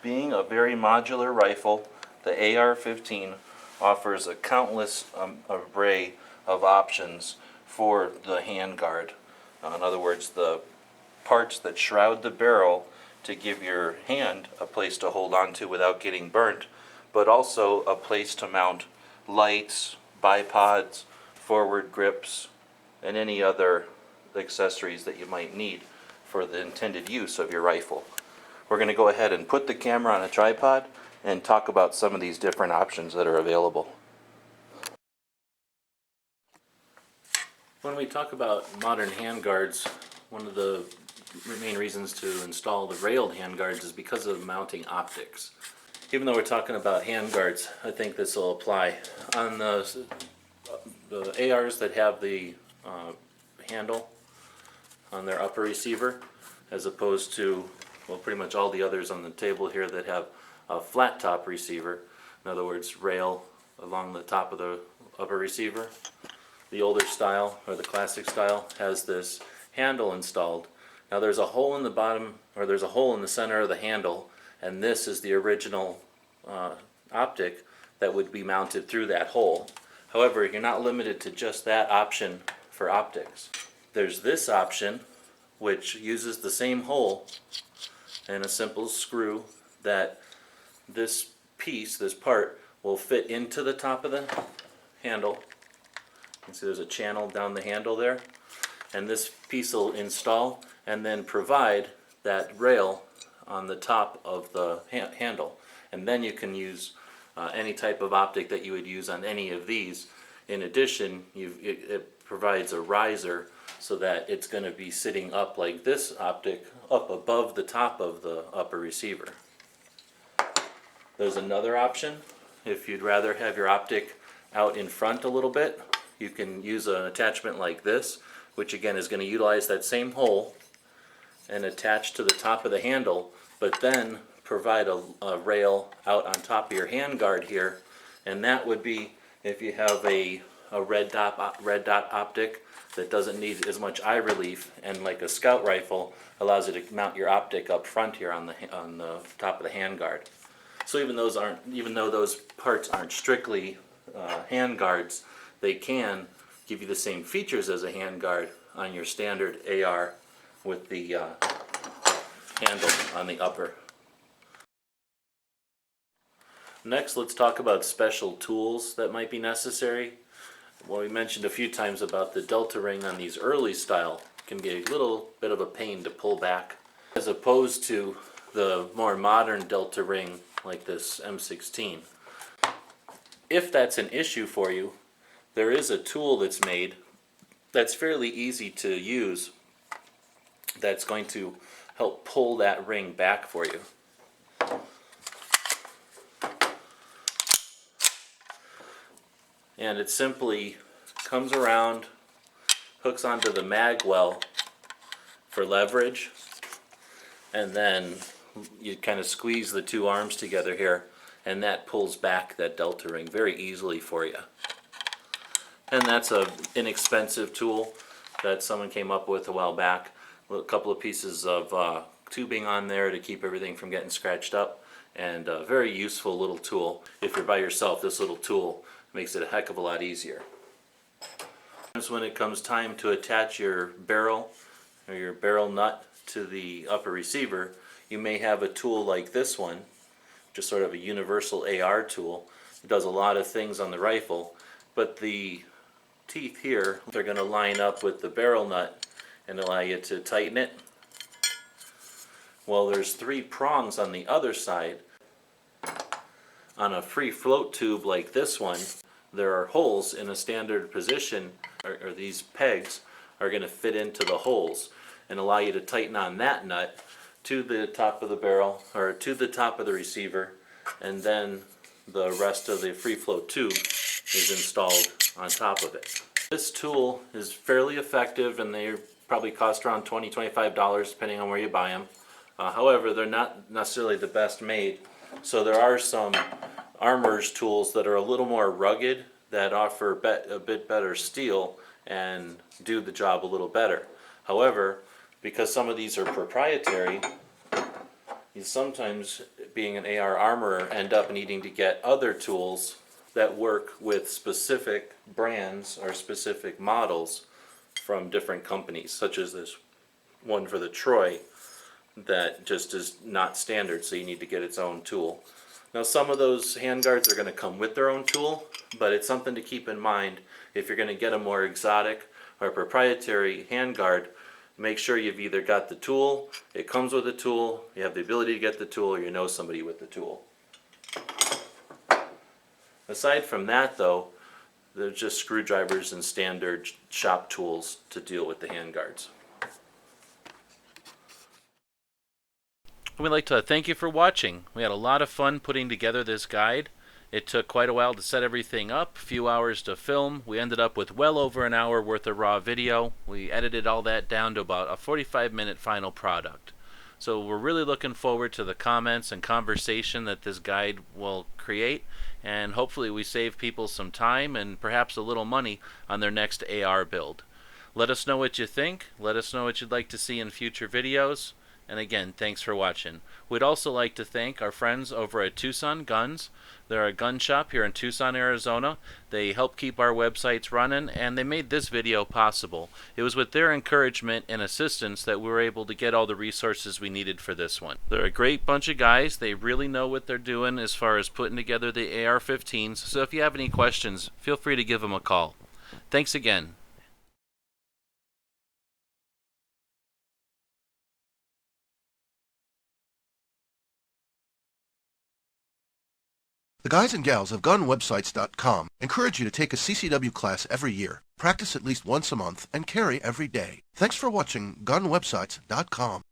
Being a very modular rifle, the AR-15 offers a countless array of options for the handguard. In other words, the parts that shroud the barrel to give your hand a place to hold on to without getting burnt, but also a place to mount lights, bipods, forward grips, and any other accessories that you might need for the intended use of your rifle. We're going to go ahead and put the camera on a tripod and talk about some of these different options that are available. When we talk about modern handguards, one of the main reasons to install the railed handguards is because of mounting optics. Even though we're talking about handguards, I think this will apply. On the ARs that have the handle on their upper receiver, as opposed to, well, pretty much all the others on the table here that have a flat top receiver, in other words, rail along the top of the upper receiver. The older style, or the classic style, has this handle installed. Now there's a hole in the bottom, or there's a hole in the center of the handle, and this is the original optic that would be mounted through that hole. However, you're not limited to just that option for optics. There's this option, which uses the same hole and a simple screw that this piece, this part, will fit into the top of the handle. You can see there's a channel down the handle there, and this piece will install and then provide that rail on the top of the handle, and then you can use any type of optic that you would use on any of these. In addition, it provides a riser so that it's going to be sitting up like this optic, up above the top of the upper receiver. There's another option. If you'd rather have your optic out in front a little bit, you can use an attachment like this, which again is going to utilize that same hole and attach to the top of the handle, but then provide a rail out on top of your handguard here, and that would be if you have a red dot optic that doesn't need as much eye relief, and like a scout rifle allows you to mount your optic up front here on the top of the handguard. So even though those parts aren't strictly handguards, they can give you the same features as a handguard on your standard AR with the handle on the upper. Next, let's talk about special tools that might be necessary. Well, we mentioned a few times about the delta ring on these early style can be a little bit of a pain to pull back, as opposed to the more modern delta ring like this M16. If that's an issue for you, there is a tool that's made that's fairly easy to use that's going to help pull that ring back for you. And it simply comes around, hooks onto the mag well for leverage, and then you kind of squeeze the two arms together here, and that pulls back that delta ring very easily for you. And that's an inexpensive tool that someone came up with a while back. A couple of pieces of tubing on there to keep everything from getting scratched up, and a very useful little tool. If you're by yourself, this little tool makes it a heck of a lot easier. When it comes time to attach your barrel or your barrel nut to the upper receiver, you may have a tool like this one, just sort of a universal AR tool. It does a lot of things on the rifle, but the teeth here are going to line up with the barrel nut and allow you to tighten it. Well, there's three prongs on the other side. On a free float tube like this one, there are holes in a standard position, or these pegs are going to fit into the holes and allow you to tighten on that nut to the top of the barrel, or to the top of the receiver, and then the rest of the free float tube is installed on top of it. This tool is fairly effective, and they probably cost around $20–25 depending on where you buy them. However, they're not necessarily the best made, so there are some armor's tools that are a little more rugged, that offer a bit better steel and do the job a little better. However, because some of these are proprietary, you sometimes being an AR armorer, end up needing to get other tools that work with specific brands or specific models from different companies, such as this one for the Troy that just is not standard, so you need to get its own tool. Now some of those handguards are going to come with their own tool, but it's something to keep in mind if you're going to get a more exotic or proprietary handguard. Make sure you've either got the tool, it comes with a tool, you have the ability to get the tool, or you know somebody with the tool. Aside from that though, they're just screwdrivers and standard shop tools to deal with the handguards. We'd like to thank you for watching. We had a lot of fun putting together this guide. It took quite a while to set everything up, a few hours to film. We ended up with well over an hour worth of raw video. We edited all that down to about a 45-minute final product. So we're really looking forward to the comments and conversation that this guide will create, and hopefully we save people some time and perhaps a little money on their next AR build. Let us know what you think. Let us know what you'd like to see in future videos. And again, thanks for watching. We'd also like to thank our friends over at Tucson Guns. They're a gun shop here in Tucson, Arizona. They help keep our websites running, and they made this video possible. It was with their encouragement and assistance that we were able to get all the resources we needed for this one. They're a great bunch of guys. They really know what they're doing as far as putting together the AR-15s. So if you have any questions, feel free to give them a call. Thanks again. The guys and gals of GunWebsites.com encourage you to take a CCW class every year, practice at least once a month, and carry every day. Thanks for watching GunWebsites.com.